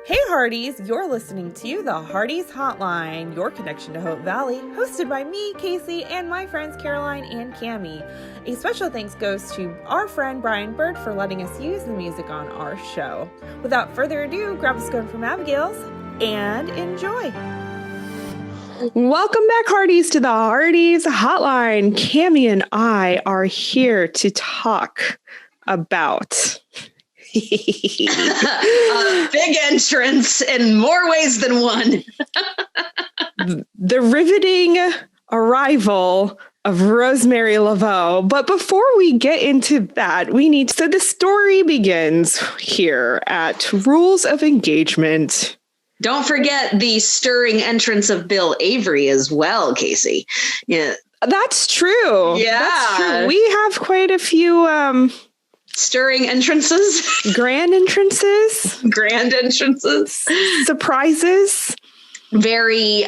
Hey Hearties, you're listening to the Hearties Hotline, your connection to Hope Valley, hosted by me, Kaycee, and my friends Caroline and Cammie. A special thanks goes to our friend Brian Bird for letting us use the music on our show. Without further ado, grab a scone from Abigail's and enjoy. Welcome back, Hearties, to the Hearties Hotline. Cammie and I are here to talk about a big entrance in more ways than one. The riveting arrival of Rosemary Leveaux. But before we get into that, so the story begins here at Rules of Engagement. Don't forget the stirring entrance of Bill Avery as well, Kaycee. Yeah, that's true. Yeah, that's true. We have quite a few stirring entrances, grand entrances, surprises, very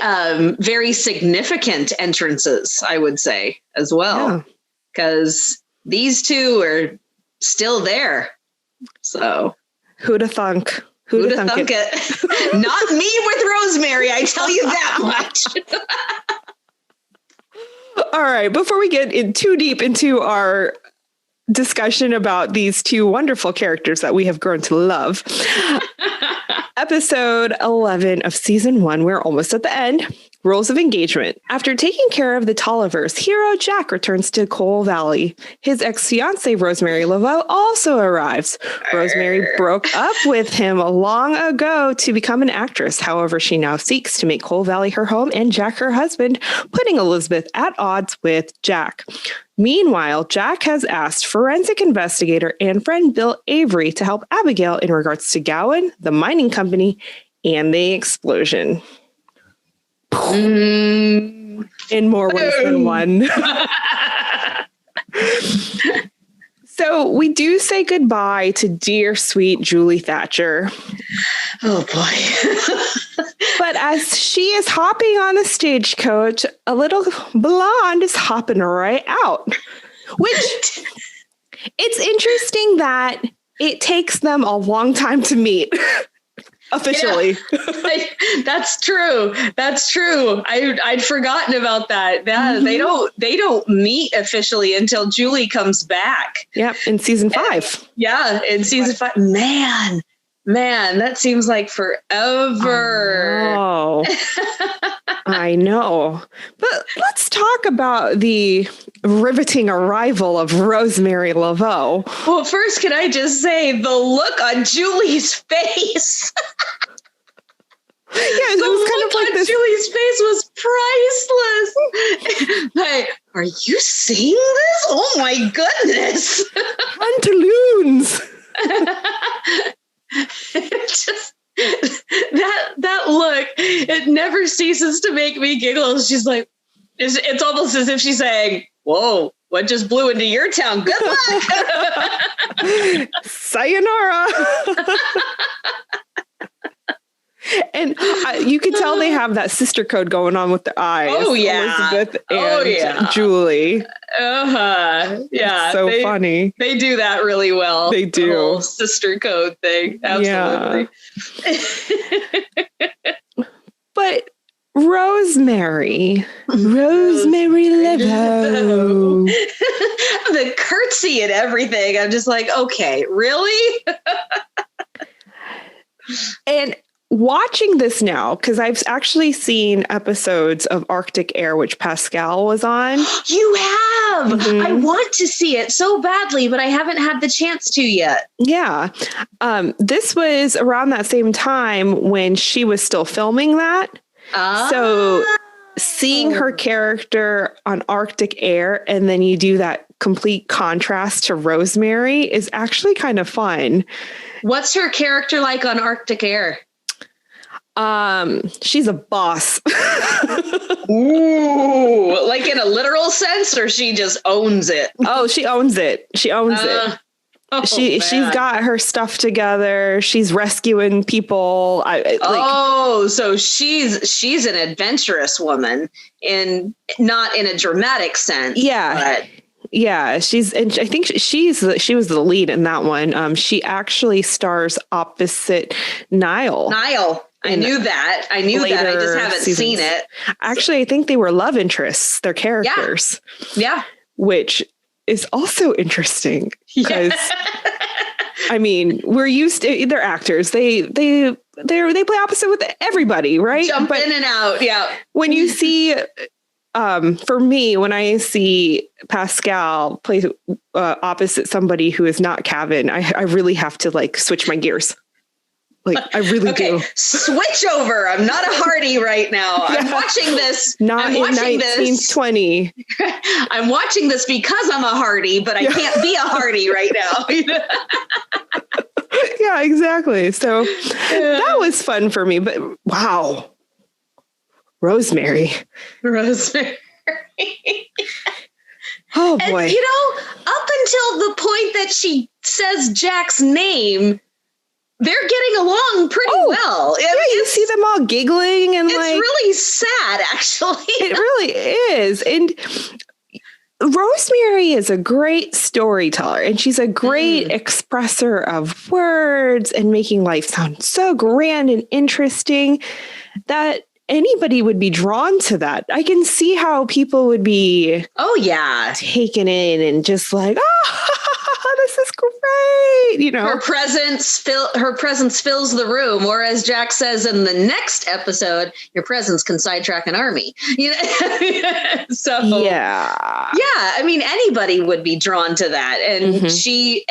significant entrances, I would say, as well, because these two are still there. So who'da thunk? Who'da thunk it? Not me with Rosemary, I tell you that much. All right, before we get too deep into our discussion about these two wonderful characters that we have grown to love. Episode 11 of season 1. We're almost at the end. Rules of Engagement. After taking care of the Tollivers, hero Jack returns to Coal Valley. His ex-fiancée, Rosemary Leveaux, also arrives. Rosemary broke up with him long ago to become an actress. However, she now seeks to make Coal Valley her home and Jack her husband, putting Elizabeth at odds with Jack. Meanwhile, Jack has asked forensic investigator and friend Bill Avery to help Abigail in regards to Gowan, the mining company, and the explosion. In more ways than one. So we do say goodbye to dear, sweet Julie Thatcher. Oh, boy. But as she is hopping on a stagecoach, a little blonde is hopping right out. Which, it's interesting that it takes them a long time to meet. Officially. Yeah. That's true. I'd forgotten about that. They don't meet officially until Julie comes back. Yep, in season 5. Yeah, in season 5. Man, that seems like forever. Oh, I know. But let's talk about the riveting arrival of Rosemary Leveaux. Well, first, can I just say the look on Julie's face? Yeah, it was kind of like this. Julie's face was priceless. Like, are you seeing this? Oh my goodness! Pantaloons. Just that look, it never ceases to make me giggle. She's like, it's almost as if she's saying, "Whoa, what just blew into your town? Good luck." Sayonara. And you can tell they have that sister code going on with their eyes. Oh, yeah. Elizabeth and Julie. Uh-huh. Yeah. It's so funny. They do that really well. They do. The whole sister code thing. Absolutely. Yeah. But Rosemary Leveaux. The curtsy and everything. I'm just like, okay, really? And watching this now, because I've actually seen episodes of Arctic Air, which Pascal was on. You have? Mm-hmm. I want to see it so badly, but I haven't had the chance to yet. Yeah. This was around that same time when she was still filming that. So seeing her character on Arctic Air and then you do that complete contrast to Rosemary is actually kind of fun. What's her character like on Arctic Air? She's a boss. Ooh, like in a literal sense, or she just owns it? Oh, she owns it. She owns it. Oh, she's got her stuff together. She's rescuing people. So she's an adventurous woman, not in a dramatic sense. Yeah. Yeah, and I think she was the lead in that one. She actually stars opposite Niall. I knew that. I just haven't seen it. Actually, I think they were love interests, their characters. Yeah. Which is also interesting because I mean, we're used to, they're actors. They play opposite with everybody, right? Jump in and out. Yeah. When you see for me, when I see Pascal play opposite somebody who is not Kevin, I really have to like switch my gears. Like I really do. Switch over. I'm not a Hearty right now. Yeah. I'm watching this. Not in 1920. I'm watching this because I'm a Hearty, but I can't be a Hearty right now. Yeah, exactly. So that was fun for me. But wow. Rosemary. Oh boy. And, up until the point that she says Jack's name, they're getting along pretty well. You see them all giggling and it's really sad, actually. It really is. And Rosemary is a great storyteller, and she's a great expresser of words and making life sound so grand and interesting that anybody would be drawn to that. I can see how people would be taken in and just like, this is great. Her presence fills the room, or as Jack says in the next episode, your presence can sidetrack an army. So I mean, anybody would be drawn to that. And she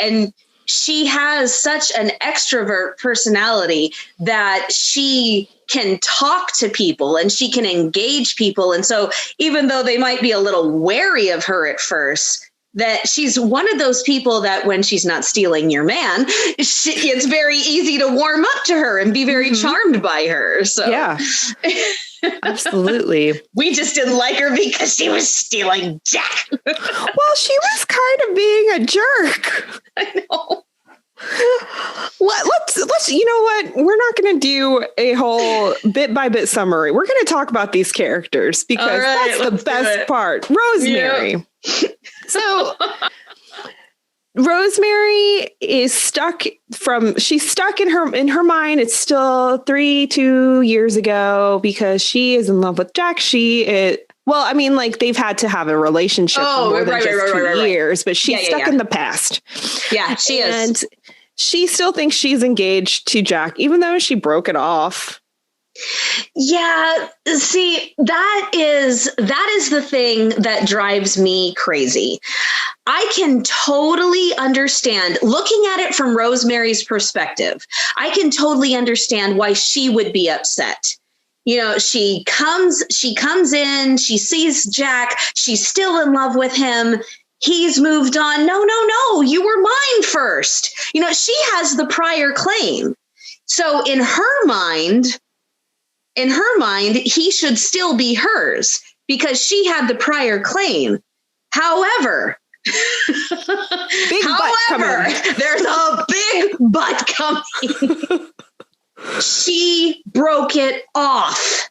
has such an extrovert personality that she can talk to people and she can engage people. And so even though they might be a little wary of her at first, that she's one of those people that when she's not stealing your man, it's very easy to warm up to her and be very charmed by her. So yeah, absolutely. We just didn't like her because she was stealing Jack. Well, she was kind of being a jerk. I know. Let's you know what? We're not going to do a whole bit by bit summary. We're going to talk about these characters because that's the best part. Rosemary. Yep. So Rosemary is she's stuck in her mind. It's still 2 years ago because she is in love with Jack. Well, I mean, like they've had to have a relationship for more than just 2 years, but she's stuck in the past. Yeah, she is. And she still thinks she's engaged to Jack, even though she broke it off. Yeah, see, that is the thing that drives me crazy. I can totally understand, looking at it from Rosemary's perspective, I can totally understand why she would be upset. She comes in, she sees Jack, she's still in love with him. He's moved on. No, you were mine first. She has the prior claim. So in her mind, he should still be hers because she had the prior claim. However, there's a big butt coming. She broke it off.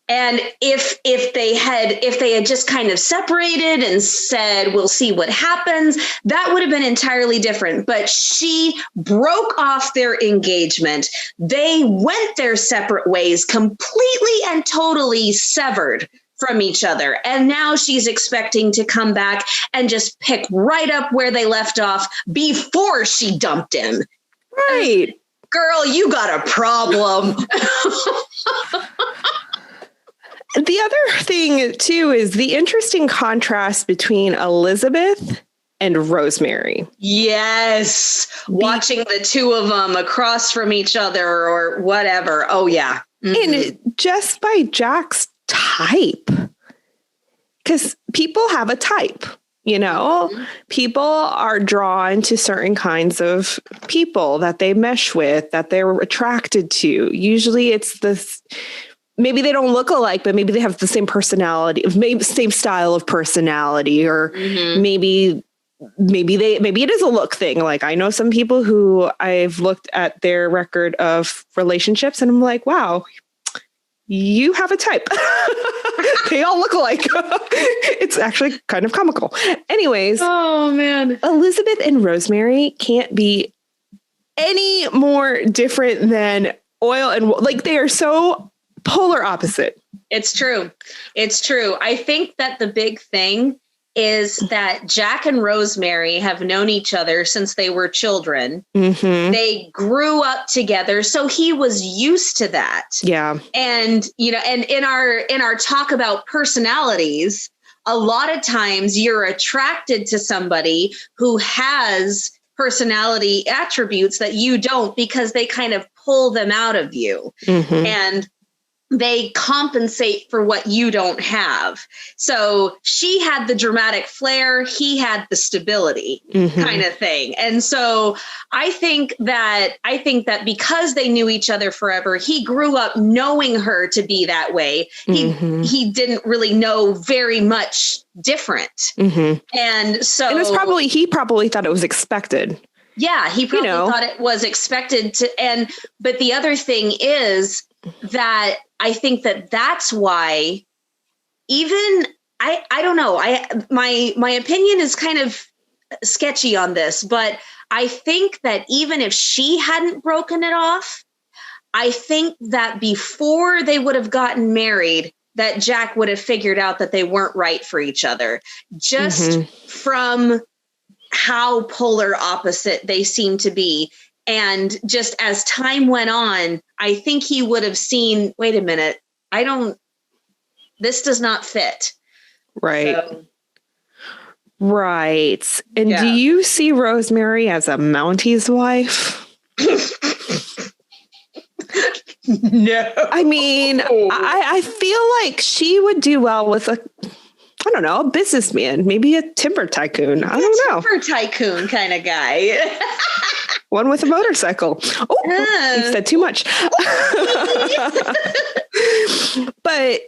And if they had just kind of separated and said, we'll see what happens, that would have been entirely different. But she broke off their engagement. They went their separate ways, completely and totally severed from each other. And now she's expecting to come back and just pick right up where they left off before she dumped him. Right. Girl, you got a problem. The other thing, too, is the interesting contrast between Elizabeth and Rosemary. Yes. Watching the two of them across from each other or whatever. Oh, yeah. Mm-hmm. And just by Jack's type. Because people have a type, People are drawn to certain kinds of people that they mesh with, that they're attracted to. Usually it's this... Maybe they don't look alike, but maybe they have the same personality, maybe same style of personality, or maybe it is a look thing. Like I know some people who I've looked at their record of relationships and I'm like, wow, you have a type. They all look alike. It's actually kind of comical. Anyways. Oh, man. Elizabeth and Rosemary can't be any more different than oil and like they are so polar opposite. It's true. It's true. I think that the big thing is that Jack and Rosemary have known each other since they were children. Mm-hmm. They grew up together, so he was used to that. Yeah. And, and in our talk about personalities, a lot of times you're attracted to somebody who has personality attributes that you don't because they kind of pull them out of you. Mm-hmm. And they compensate for what you don't have. So she had the dramatic flair, he had the stability kind of thing. And so I think that because they knew each other forever, he grew up knowing her to be that way. He didn't really know very much different. And so he probably thought it was expected. Yeah, he probably thought it was expected to. But the other thing is that I think that that's why even I don't know. My opinion is kind of sketchy on this, but I think that even if she hadn't broken it off, I think that before they would have gotten married, that Jack would have figured out that they weren't right for each other, just from how polar opposite they seem to be. And just as time went on, I think he would have seen, wait a minute, this does not fit. Right. So, right. And do you see Rosemary as a Mounties wife? No. I mean, I feel like she would do well with a businessman, maybe a timber tycoon. I don't know. Timber tycoon kind of guy. One with a motorcycle. Oh, you said too much. But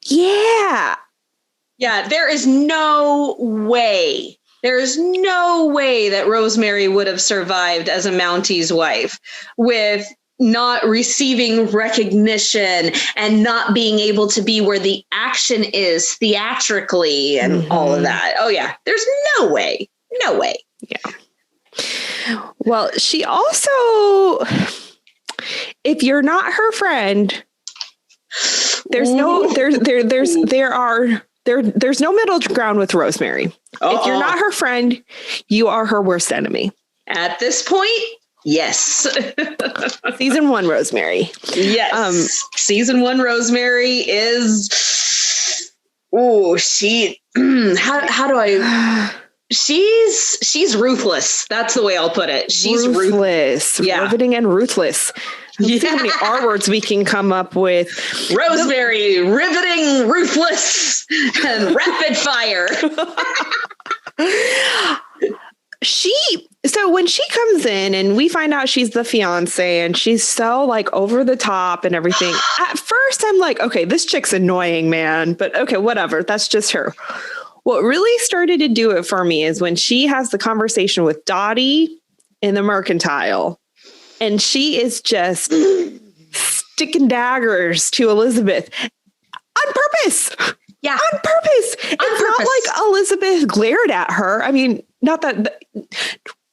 yeah. Yeah, there is no way that Rosemary would have survived as a Mountie's wife with not receiving recognition and not being able to be where the action is theatrically and all of that. Oh yeah, there's no way. No way. Yeah. Well, she also, if you're not her friend, there's no middle ground with Rosemary. If you're not her friend, you are her worst enemy. At this point, yes. Season 1 Rosemary. Yes. Season 1 Rosemary is how do I she's ruthless. That's the way I'll put it. She's ruthless. Yeah. Riveting and ruthless. Let's see how many R words we can come up with. Rosemary, riveting, ruthless, and rapid fire. So when she comes in and we find out she's the fiance and she's so like over the top and everything, at first I'm like, okay, this chick's annoying, man. But okay, whatever. That's just her. What really started to do it for me is when she has the conversation with Dottie in the mercantile and she is just sticking daggers to Elizabeth on purpose. Yeah. On purpose. It's not like Elizabeth glared at her. I mean, not that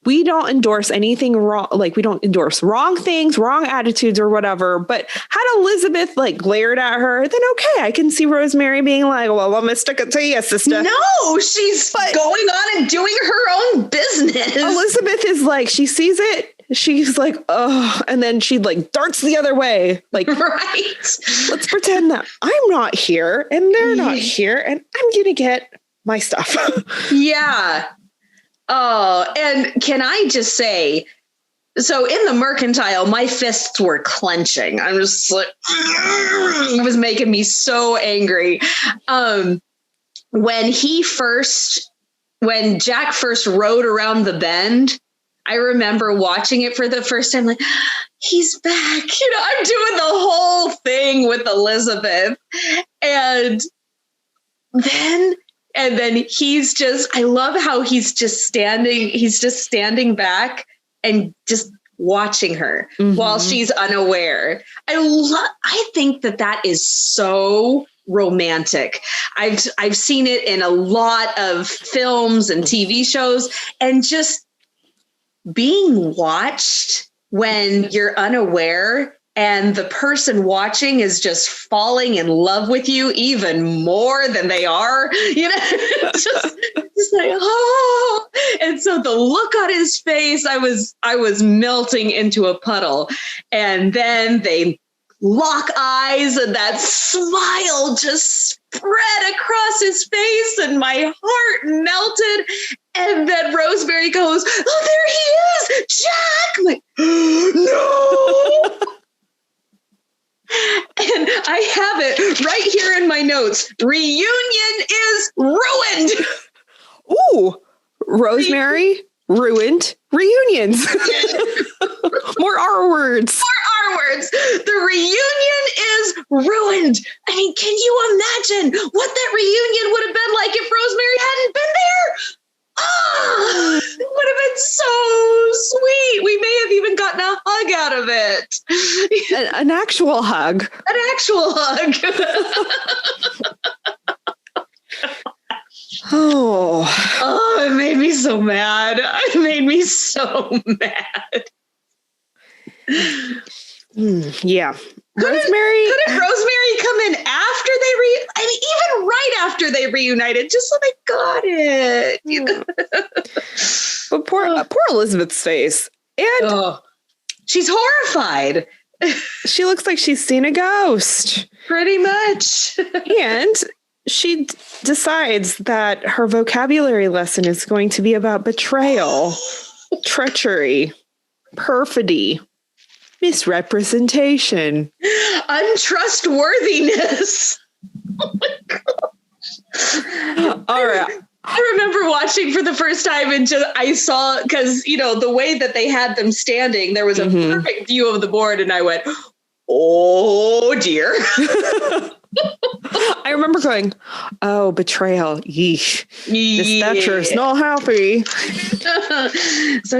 we don't endorse anything wrong. Like we don't endorse wrong things, wrong attitudes or whatever. But had Elizabeth like glared at her, then okay, I can see Rosemary being like, well, let me stick it to you, sister. No, she's going on and doing her own business. Elizabeth is like, she sees it. She's like, oh, and then she like darts the other way. Like, right. Let's pretend that I'm not here and they're not here and I'm going to get my stuff. Yeah. Oh, and can I just say, so in the mercantile, my fists were clenching. I'm just like, it was making me so angry. When Jack first rode around the bend, I remember watching it for the first time, like, he's back. I'm doing the whole thing with Elizabeth. And then he's just, I love how he's just standing back and just watching her while she's unaware. I think that is so romantic. I've seen it in a lot of films and TV shows, and just being watched when you're unaware and the person watching is just falling in love with you even more than they are, just like, oh. And so the look on his face, I was melting into a puddle. And then they lock eyes and that smile just spread across his face and my heart melted. And then Rosemary goes, oh, there he is, Jack. I'm like, no. And I have it right here in my notes. Reunion is ruined. Ooh, Rosemary ruined reunions. More R words. More R words. The reunion is ruined. I mean, can you imagine what that reunion would have been like if Rosemary hadn't been there? Oh, it would have been so sweet. We may have even gotten a hug out of it. An actual hug. An actual hug. Oh, it made me so mad. It made me so mad. Yeah. Couldn't Rosemary come in after they even right after they reunited, just so they got it. But poor Elizabeth's face. And she's horrified. She looks like she's seen a ghost. Pretty much. And she decides that her vocabulary lesson is going to be about betrayal, treachery, perfidy, misrepresentation, untrustworthiness. Oh my gosh. All right. I remember watching for the first time and I saw, because, the way that they had them standing, there was a perfect view of the board and I went, oh dear. I remember going, oh, betrayal. Yeesh. This Thatcher's not happy. So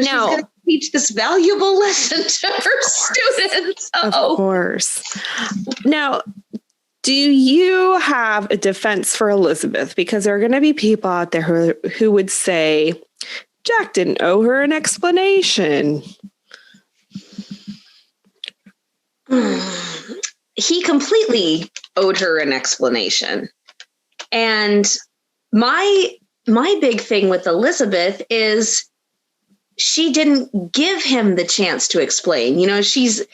she's going to teach this valuable lesson to her students. Of course. Now, do you have a defense for Elizabeth? Because there are going to be people out there who would say, Jack didn't owe her an explanation. He completely owed her an explanation. And my big thing with Elizabeth is she didn't give him the chance to explain. She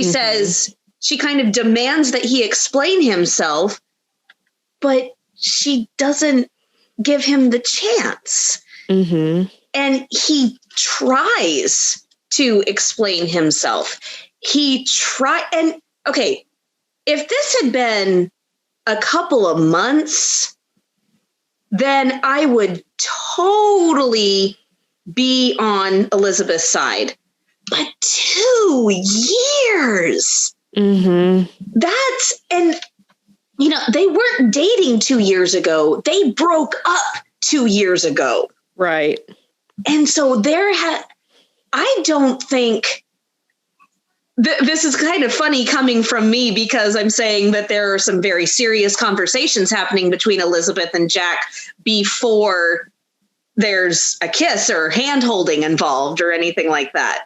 says, she kind of demands that he explain himself, but she doesn't give him the chance. And he tries to explain himself. And okay, if this had been a couple of months, then I would totally be on Elizabeth's side. But 2 years. They weren't dating 2 years ago. They broke up 2 years ago. Right. And so I don't think this is kind of funny coming from me, because I'm saying that there are some very serious conversations happening between Elizabeth and Jack before there's a kiss or hand holding involved or anything like that.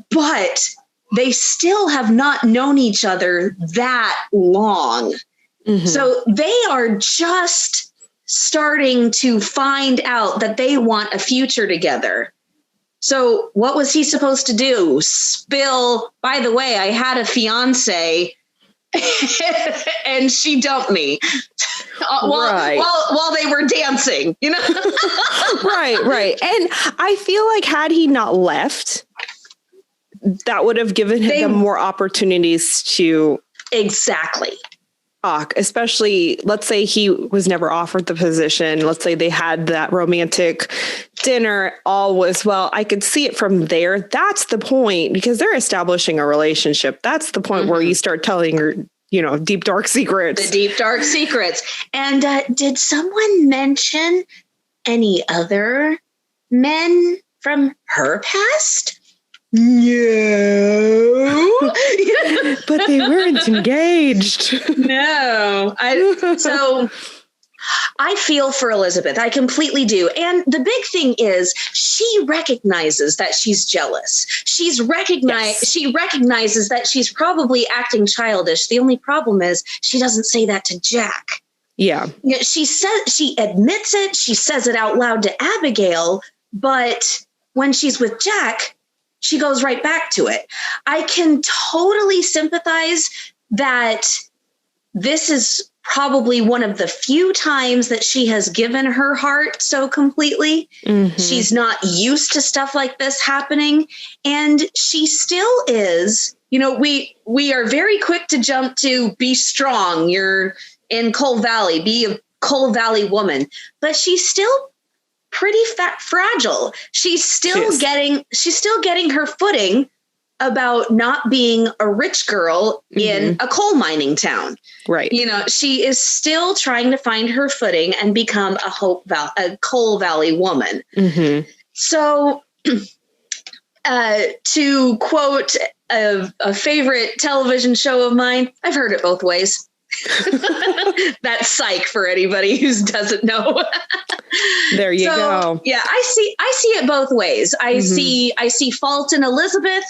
But they still have not known each other that long. So they are just starting to find out that they want a future together. So what was he supposed to do? Spill, by the way, I had a fiance and she dumped me while they were dancing, Right. And I feel like had he not left, that would have given him more opportunities to exactly talk, especially, let's say he was never offered the position. Let's say they had that romantic dinner, all was well. I could see it from there. That's the point, because they're establishing a relationship. That's the point where you start telling her, deep, dark secrets. The deep, dark secrets. And did someone mention any other men from her past? No. But they weren't engaged. No. So I feel for Elizabeth. I completely do. And the big thing is she recognizes that she's jealous. She recognizes that she's probably acting childish. The only problem is she doesn't say that to Jack. Yeah. She admits it. She says it out loud to Abigail, but when she's with Jack, she goes right back to it. I can totally sympathize that this is probably one of the few times that she has given her heart so completely. Mm-hmm. She's not used to stuff like this happening. And she still is, we are very quick to jump to be strong. You're in Coal Valley, be a Coal Valley woman, but she's still pretty fragile. She's still getting her footing about not being a rich girl in a coal mining town. Right. She is still trying to find her footing and become a Coal Valley woman. Mm-hmm. So to quote a favorite television show of mine, I've heard it both ways. That's Psych for anybody who doesn't know. There you go. Yeah, I see it both ways. I see fault in Elizabeth,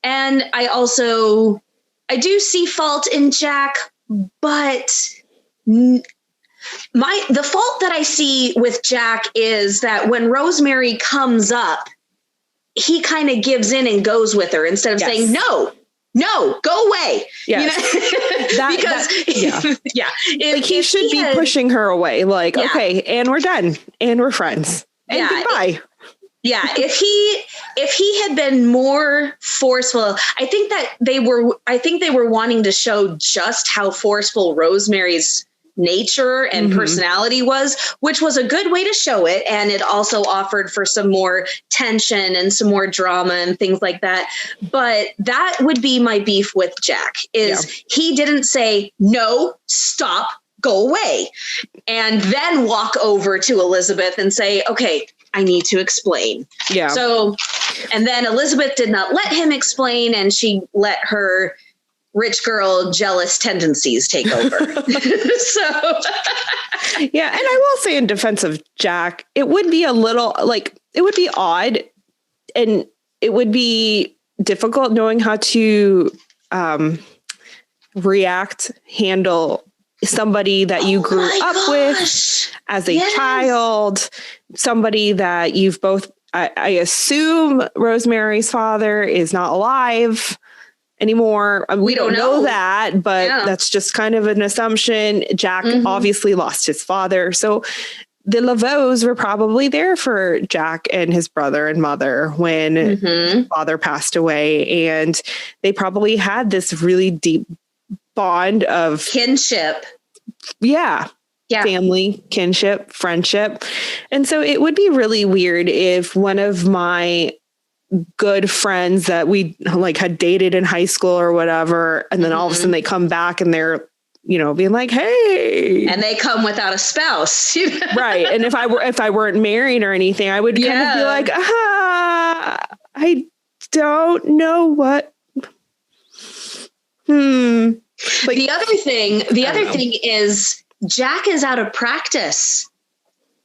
and I do see fault in Jack, but the fault that I see with Jack is that when Rosemary comes up, he kind of gives in and goes with her instead of saying no, go away. Yes. He should be pushing her away. Like, okay, and we're done, and we're friends, and goodbye. If he had been more forceful, I think they were wanting to show just how forceful Rosemary's nature and personality was, which was a good way to show it. And it also offered for some more tension and some more drama and things like that. But that would be my beef with Jack he didn't say, no, stop, go away. And then walk over to Elizabeth and say, okay, I need to explain. Yeah. So, and then Elizabeth did not let him explain, and she let her rich girl jealous tendencies take over. So yeah. And I will say, in defense of Jack, it would be a little it would be odd, and it would be difficult knowing how to handle somebody that you grew up with as a child, somebody that you've both, I assume Rosemary's father is not alive anymore. We don't know that, but that's just kind of an assumption. Jack obviously lost his father. So the Leveaux were probably there for Jack and his brother and mother when his father passed away. And they probably had this really deep bond of kinship. Yeah. Family, kinship, friendship. And so it would be really weird if one of my good friends that we had dated in high school or whatever, and then all of a sudden they come back and they're, being like, hey, and they come without a spouse. Right. And if I weren't married or anything, I would kind of be like, I don't know what. The other thing is Jack is out of practice.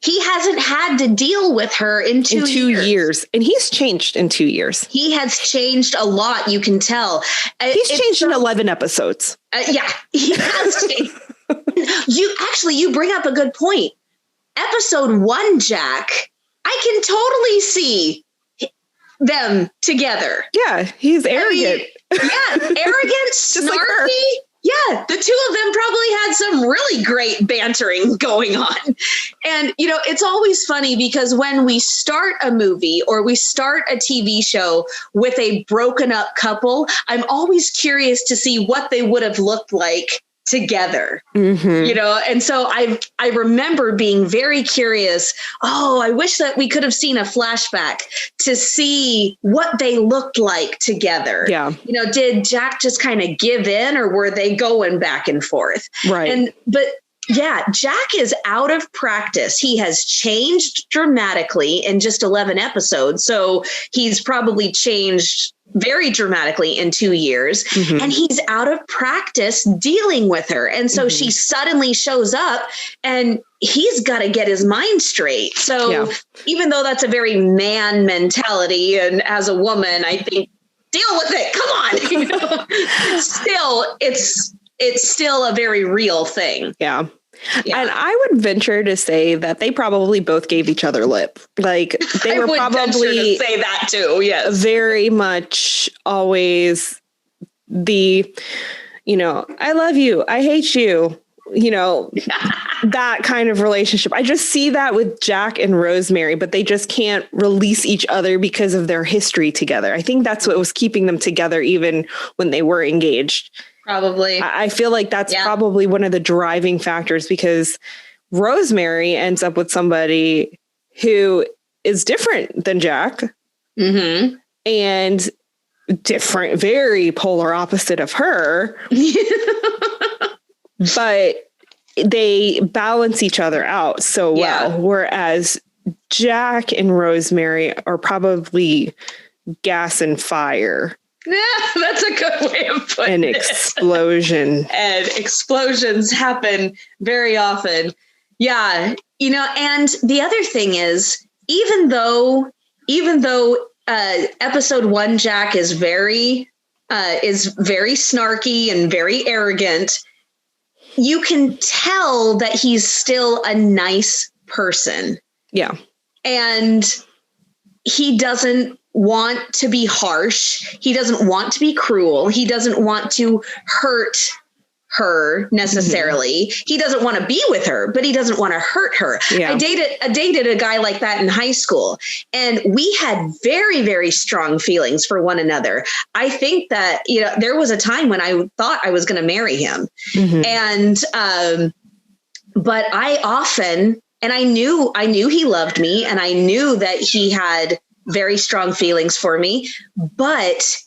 He hasn't had to deal with her in 2 years. And he's changed in 2 years. He has changed a lot. You can tell. He's changed in 11 episodes. He has changed. You bring up a good point. Episode 1, Jack, I can totally see them together. Yeah, he's arrogant. Arrogant, snarky. Yeah, the two of them probably had some really great bantering going on. And, it's always funny because when we start a movie or we start a TV show with a broken up couple, I'm always curious to see what they would have looked like together, and so I remember being very curious. Oh, I wish that we could have seen a flashback to see what they looked like together. Yeah. Did Jack just kind of give in, or were they going back and forth? Right. But Yeah, Jack is out of practice. He has changed dramatically in just 11 episodes. So he's probably changed very dramatically in 2 years. Mm-hmm. And he's out of practice dealing with her. And so she suddenly shows up and he's got to get his mind straight. So even though that's a very man mentality, and as a woman, I think, deal with it. Come on. Still, it's still a very real thing. Yeah. And I would venture to say that they probably both gave each other lip. Like they were probably say that too. Yes. Very much always the, I love you, I hate you, that kind of relationship. I just see that with Jack and Rosemary, but they just can't release each other because of their history together. I think that's what was keeping them together even when they were engaged. Probably. I feel like that's probably one of the driving factors, because Rosemary ends up with somebody who is different than Jack and different, very polar opposite of her, but they balance each other out so well. Whereas Jack and Rosemary are probably gas and fire. Yeah, that's a good way of putting it. An explosion. And explosions happen very often. Yeah. And the other thing is, even though episode 1, Jack is very snarky and very arrogant, you can tell that he's still a nice person. Yeah. And he doesn't want to be harsh. He doesn't want to be cruel. He doesn't want to hurt her necessarily. He doesn't want to be with her, but he doesn't want to hurt her. Yeah. I dated a guy like that in high school, and we had very, very strong feelings for one another. I think that, there was a time when I thought I was going to marry him. And, but I often, and I knew he loved me, and I knew that he had very strong feelings for me, but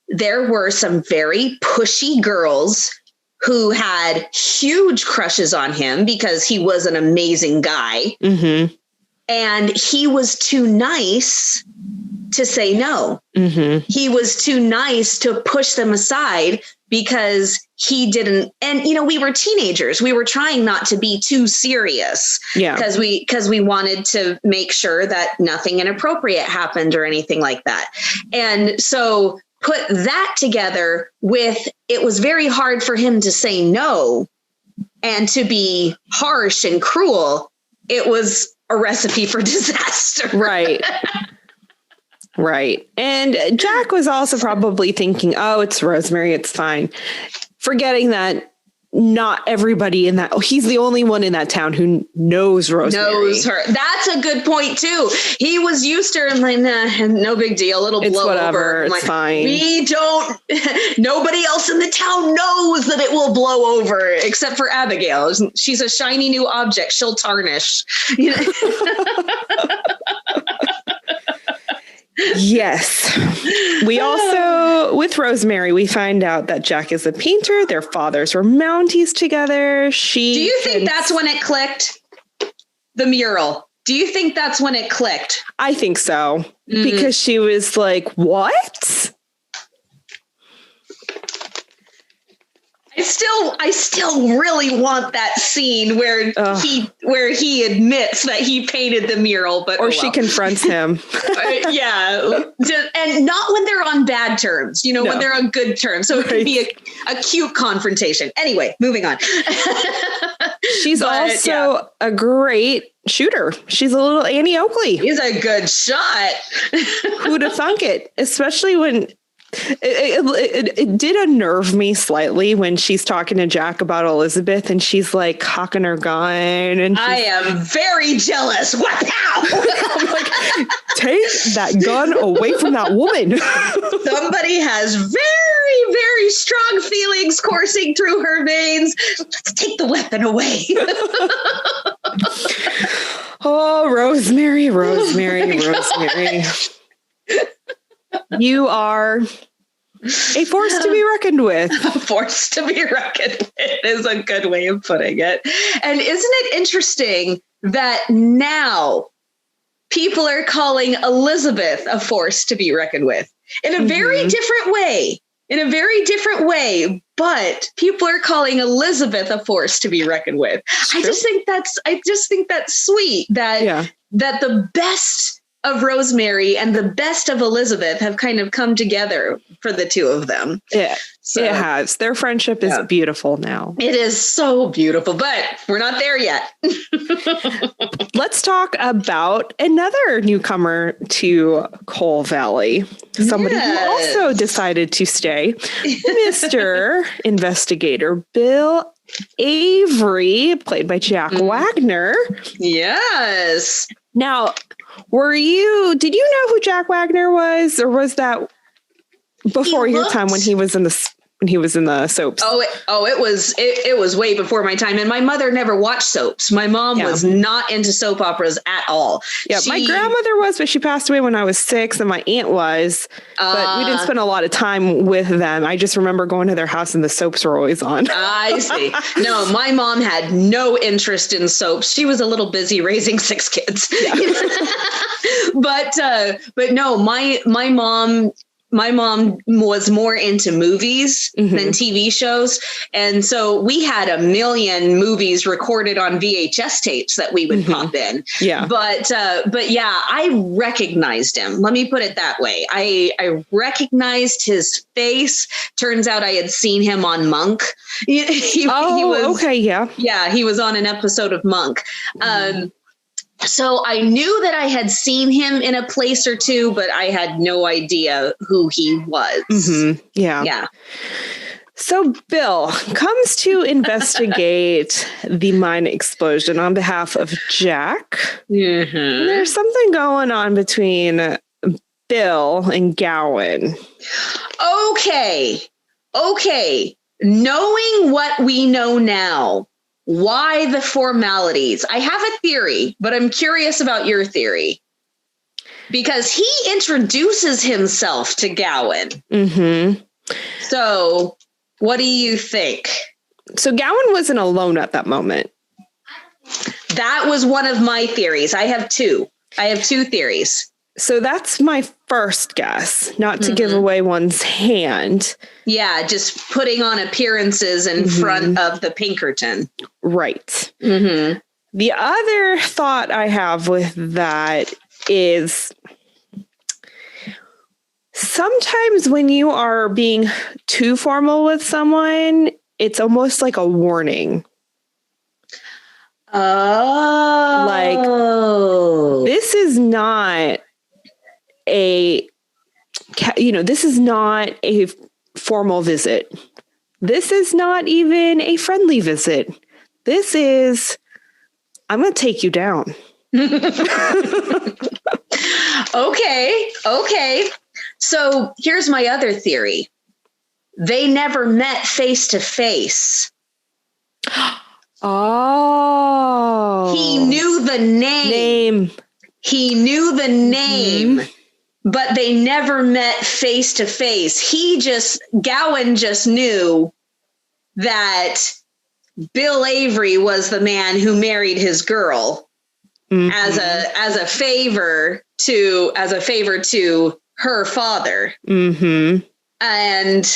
there were some very pushy girls who had huge crushes on him because he was an amazing guy. And he was too nice to say no. He was too nice to push them aside because he didn't. And, we were teenagers. We were trying not to be too serious because we wanted to make sure that nothing inappropriate happened or anything like that. And so put that together with, it was very hard for him to say no and to be harsh and cruel. It was a recipe for disaster. Right. Right. And Jack was also probably thinking, oh, it's Rosemary, it's fine. Forgetting that not everybody in that, he's the only one in that town who knows Rosemary. Knows her. That's a good point too. He was used to her and like, nah, no big deal. It'll blow over. It's fine. We don't, nobody else in the town knows that it will blow over except for Abigail. She's a shiny new object. She'll tarnish. Yes. We also, with Rosemary, we find out that Jack is a painter. Their fathers were Mounties together. Do you think that's when it clicked? The mural. Do you think that's when it clicked? I think so. Because she was like, what? I still really want that scene where he admits that he painted the mural, but she confronts him. Yeah, and not when they're on bad terms, when they're on good terms. So it can be a cute confrontation. Anyway, moving on. She's also a great shooter. She's a little Annie Oakley. He's a good shot. Who'd have thunk it? Especially when it did unnerve me slightly when she's talking to Jack about Elizabeth and she's like cocking her gun. And I am very jealous. What now? I'm like, take that gun away from that woman. Somebody has very, very strong feelings coursing through her veins. Let's take the weapon away. Oh, Rosemary, Rosemary, Rosemary. You are A force to be reckoned with. A force to be reckoned with is a good way of putting it. And isn't it interesting that now people are calling Elizabeth a force to be reckoned with in a very different way? But people are calling Elizabeth a force to be reckoned with. I just think that's sweet that the best of Rosemary and the best of Elizabeth have kind of come together for the two of them. Yeah, so, it has. Their friendship is beautiful now. It is so beautiful, but we're not there yet. Let's talk about another newcomer to Coal Valley. Somebody who also decided to stay. Mr. Investigator Bill Avery, played by Jack Wagner. Yes. Now, did you know who Jack Wagner was, or was that before your time when he was in the soaps? It was way before my time, and my mother never watched soaps. My mom was not into soap operas at all. Yeah, my grandmother was, but she passed away when I was 6, and my aunt was, but we didn't spend a lot of time with them. I just remember going to their house and the soaps were always on. I see. No, my mom had no interest in soaps. She was a little busy raising 6 kids. Yeah. But no, my mom was more into movies than TV shows. And so we had a million movies recorded on VHS tapes that we would pop in. Yeah. But yeah, I recognized him. Let me put it that way. I recognized his face. Turns out I had seen him on Monk. He was okay. Yeah. Yeah. He was on an episode of Monk. So I knew that I had seen him in a place or two, but I had no idea who he was. Yeah. Yeah. So Bill comes to investigate the mine explosion on behalf of Jack. There's something going on between Bill and Gowan. Okay. Knowing what we know now, why the formalities? I have a theory, but I'm curious about your theory. Because he introduces himself to Gowan. So what do you think? So Gowan wasn't alone at that moment. That was one of my theories. I have two theories. So that's my first guess, not to give away one's hand. Yeah, just putting on appearances in front of the Pinkerton. Right. The other thought I have with that is sometimes when you are being too formal with someone, it's almost like a warning. Oh. Like, this is not this is not a formal visit. This is not even a friendly visit. This is, I'm going to take you down. Okay. So here's my other theory. They never met face to face. Oh. He knew the name. But they never met face to face. Gowan just knew that Bill Avery was the man who married his girl as a favor to her father. And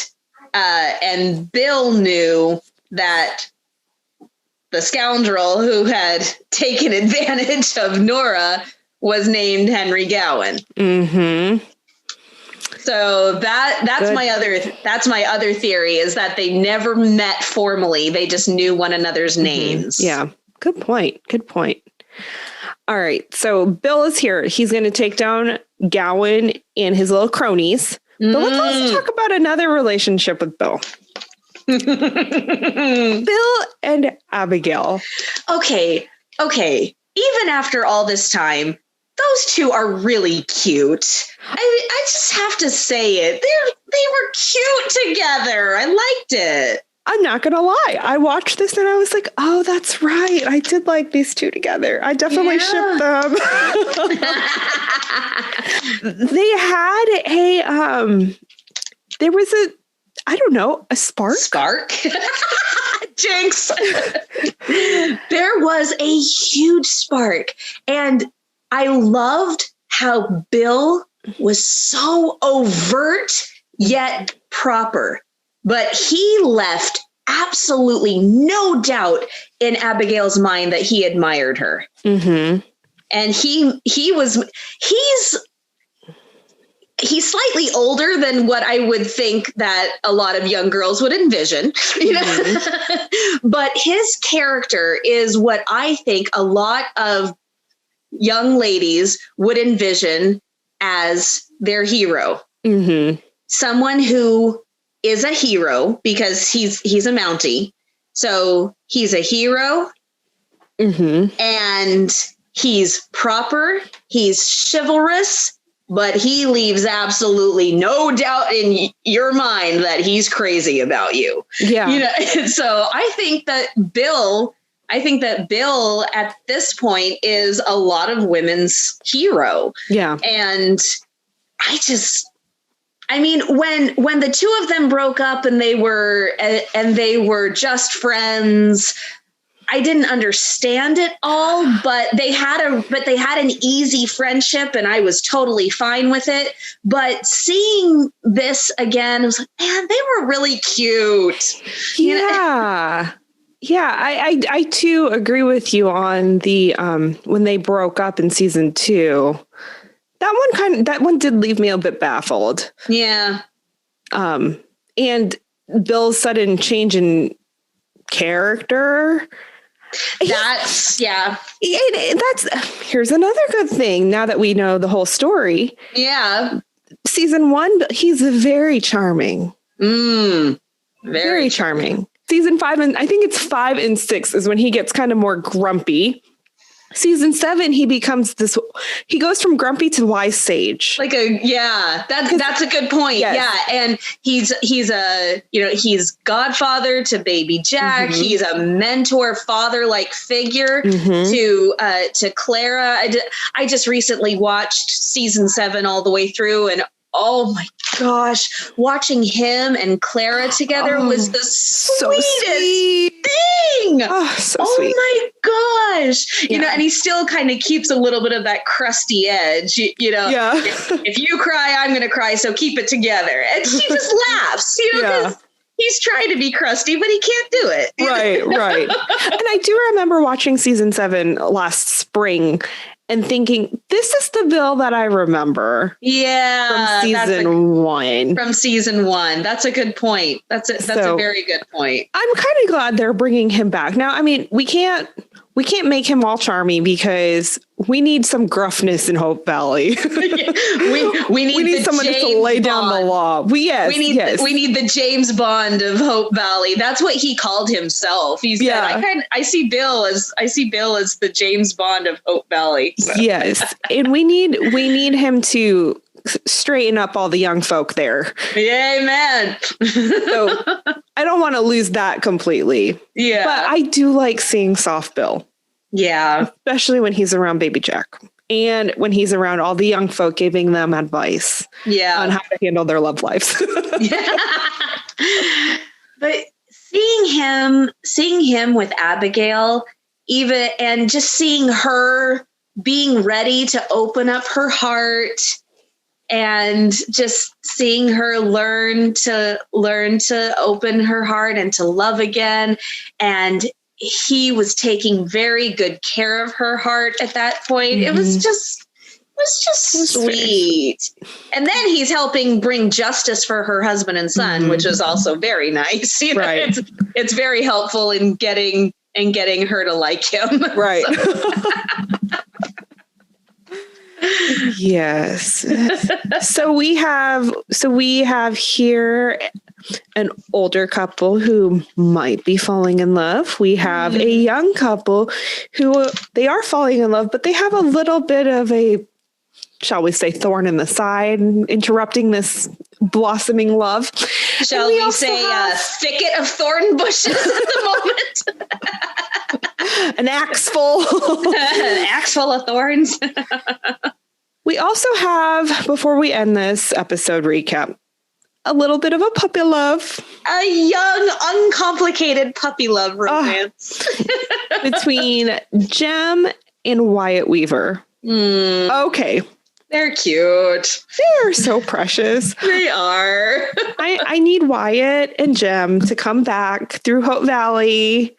Bill knew that the scoundrel who had taken advantage of Nora was named Henry Gowan. So that's my other theory, is that they never met formally. They just knew one another's names. Yeah. Good point. All right. So Bill is here. He's going to take down Gowan and his little cronies. But let's also talk about another relationship with Bill. Bill and Abigail. Okay. Even after all this time, those two are really cute. I just have to say it. They were cute together. I liked it. I'm not going to lie. I watched this and I was like, oh, that's right. I did like these two together. I definitely shipped them. They had there was a spark. Spark. Jinx. There was a huge spark. And I loved how Bill was so overt yet proper. But he left absolutely no doubt in Abigail's mind that he admired her. Mm-hmm. And he's slightly older than what I would think that a lot of young girls would envision, you know, mm-hmm. But his character is what I think a lot of young ladies would envision as their hero. Mm-hmm. Someone who is a hero because he's a Mountie. So he's a hero, mm-hmm. and he's proper, he's chivalrous, but he leaves absolutely no doubt in your mind that he's crazy about you. Yeah. You know, and so I think that Bill at this point is a lot of women's hero. Yeah. And when the two of them broke up and they were just friends, I didn't understand it all, but they had an easy friendship and I was totally fine with it. But seeing this again, I was like, man, they were really cute. Yeah. Yeah, I too agree with you on the when they broke up in season 2. That one did leave me a bit baffled. Yeah. And Bill's sudden change in character. Here's another good thing now that we know the whole story. Yeah. Season 1, he's very charming. Very charming. Season 5, and I think it's 5 and 6 is when he gets kind of more grumpy. Season 7, he goes from grumpy to wise sage. That's a good point. Yes. Yeah. And he's godfather to baby Jack. Mm-hmm. He's a mentor, father-like figure to Clara. I just recently watched season 7 all the way through, and oh my gosh, watching him and Clara together was the sweetest thing. Oh sweet. My gosh. Yeah. You know, and he still kind of keeps a little bit of that crusty edge, you know, if you cry, I'm going to cry. So keep it together. And she just laughs, you know, because he's trying to be crusty, but he can't do it. Right. And I do remember watching season 7 last spring and thinking, this is the Bill that I remember. Yeah. From season 1. That's a good point. That's a very good point. I'm kind of glad they're bringing him back. Now, I mean, we can't make him all charming because we need some gruffness in Hope Valley. we need someone to lay down the law. We need the James Bond of Hope Valley. That's what he called himself. He said, I see Bill as the James Bond of Hope Valley. So. Yes, and we need him to straighten up all the young folk there. Amen. So I don't want to lose that completely. Yeah, but I do like seeing soft Bill. Yeah. Especially when he's around baby Jack and when he's around all the young folk giving them advice on how to handle their love lives. But seeing him with Abigail, even, and just seeing her being ready to open up her heart and just seeing her learn to open her heart and to love again. And he was taking very good care of her heart at that point. Mm-hmm. It was just sweet. And then he's helping bring justice for her husband and son, which was also very nice. You know, right. It's very helpful in getting her to like him. Right. Yes. So we have here an older couple who might be falling in love. We have a young couple who they are falling in love, but they have a little bit of a, shall we say, thorn in the side, interrupting this blossoming love. Shall we say a thicket of thorn bushes at the moment? An axe full of thorns. We also have, before we end this episode recap, a little bit of a puppy love. A young, uncomplicated puppy love romance. Between Jem and Wyatt Weaver. Okay. They're cute. They're so precious. They are. I need Wyatt and Jem to come back through Hope Valley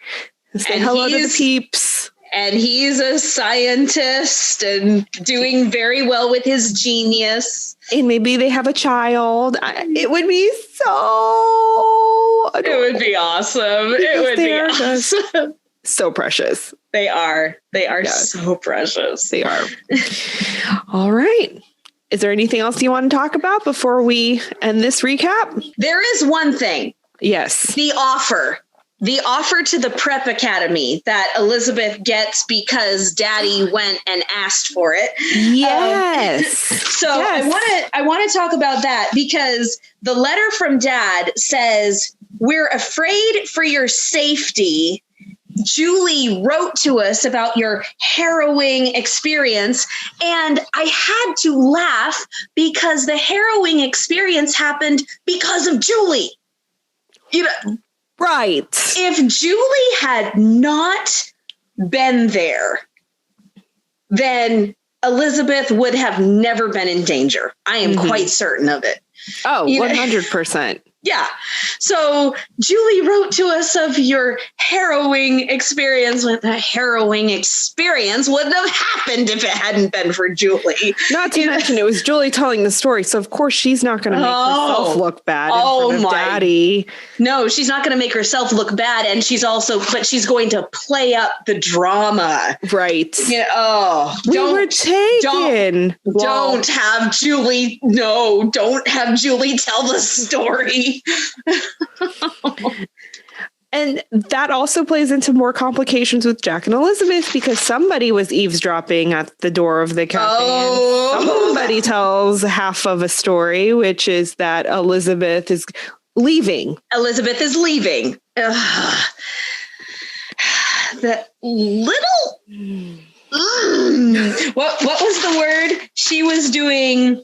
and say hello to the peeps. And he's a scientist and doing very well with his genius. And maybe they have a child. It would be so adorable. It would be awesome. It would be awesome. So precious. They are. They are so precious. They are. All right. Is there anything else you want to talk about before we end this recap? There is one thing. Yes. The offer to the prep academy that Elizabeth gets because Daddy went and asked for it. Yes. I want to talk about that because the letter from Dad says, "We're afraid for your safety. Julie wrote to us about your harrowing experience." And I had to laugh because the harrowing experience happened because of Julie. You know, right. If Julie had not been there, then Elizabeth would have never been in danger. I am quite certain of it. Oh, 100%. Yeah. So Julie wrote to us of your harrowing experience. With the harrowing experience wouldn't have happened if it hadn't been for Julie. Not to mention it was Julie telling the story. So of course she's not going to make herself look bad in front of Daddy. No, she's not going to make herself look bad. And she's going to play up the drama. Right. Yeah. Don't have Julie. No, don't have Julie tell the story. And that also plays into more complications with Jack and Elizabeth because somebody was eavesdropping at the door of the cafe. And somebody tells half of a story, which is that Elizabeth is leaving. Elizabeth is leaving. That little... What was the word? She was doing...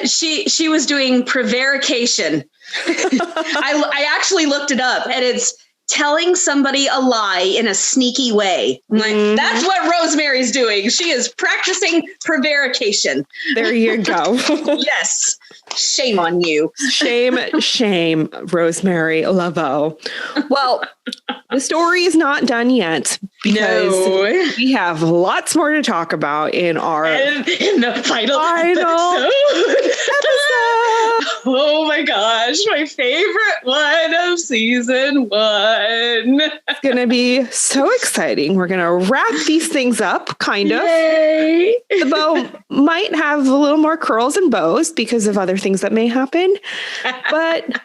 she was doing prevarication. I actually looked it up, and it's telling somebody a lie in a sneaky way. Like, that's what Rosemary's doing. She is practicing prevarication. There you go. Yes. Shame on you. Shame, Rosemary Leveaux. Well, the story is not done yet because we have lots more to talk about in the final episode. Oh my gosh, my favorite one of season 1. It's going to be so exciting. We're going to wrap these things up, kind of. Yay. The bow might have a little more curls and bows because of other things that may happen. But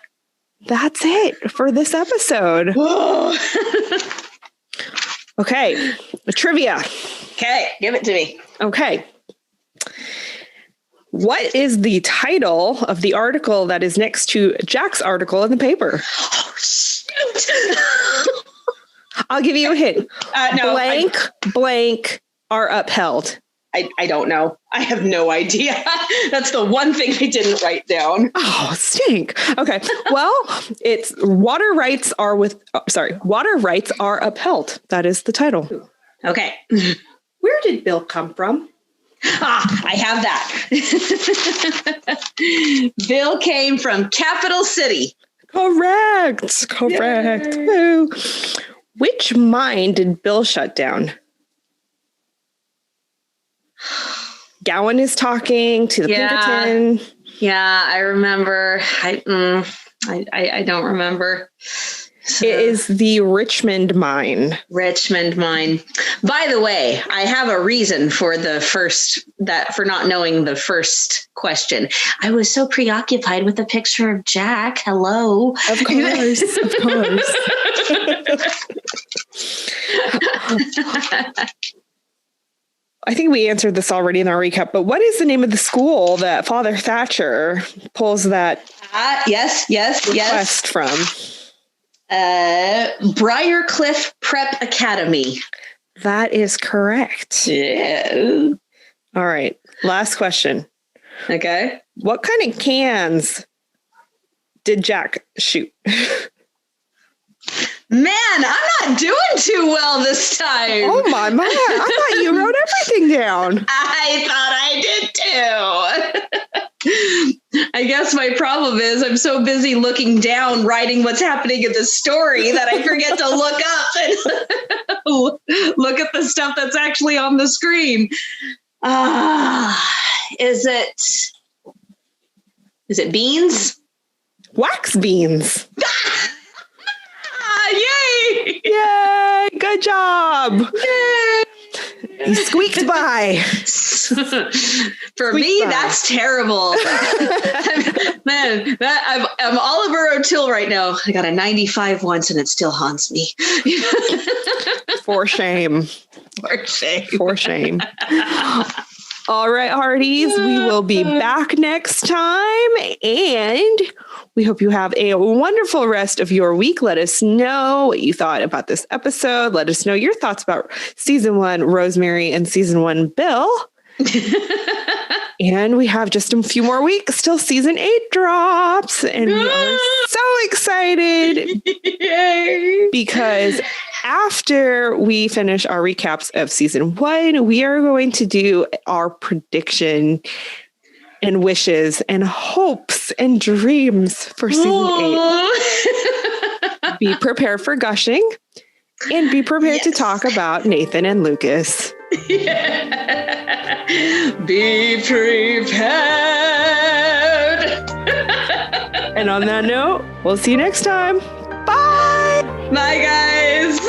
that's it for this episode. Okay, trivia. Okay, give it to me. Okay. What is the title of the article that is next to Jack's article in the paper? Oh, shoot. I'll give you a hint. No, blank are upheld. I don't know. I have no idea. That's the one thing I didn't write down. Oh, stink. Okay. Well, it's water rights are upheld. That is the title. Okay. Where did Bill come from? I have that. Bill came from Capital City. Correct. Woo. Which mine did Bill shut down? Gowan is talking to the Pinkerton. Yeah, I remember. I don't remember. So, it is the Richmond mine. Richmond mine. By the way, I have a reason for for not knowing the first question. I was so preoccupied with the picture of Jack. Hello. Of course. Of course. I think we answered this already in our recap, but what is the name of the school that Father Thatcher pulls that request from? Briarcliff Prep Academy. That is correct. Yeah. All right. Last question. Okay. What kind of cans Did Jack shoot? Man, I'm not doing too well this time. Oh my! I thought you wrote everything down. I thought I did too. I guess my problem is I'm so busy looking down, writing what's happening in the story that I forget to look up and look at the stuff that's actually on the screen. Is it beans? Wax beans. Yay! Yay! Good job. Yay! You squeaked by. For me, that's terrible. Man, I'm Oliver O'Toole right now. I got a 95 once and it still haunts me. For shame. For shame. For shame. All right, Hearties, we will be back next time, and we hope you have a wonderful rest of your week. Let us know what you thought about this episode. Let us know your thoughts about season 1, Rosemary, and season 1, Bill. And we have just a few more weeks till season 8 drops, and we are so excited. Yay! Because after we finish our recaps of season 1, we are going to do our prediction and wishes and hopes and dreams for season 8. Be prepared for gushing and be prepared to talk about Nathan and Lucas. Yeah. Be prepared. And on that note, we'll see you next time. Bye. Bye, guys.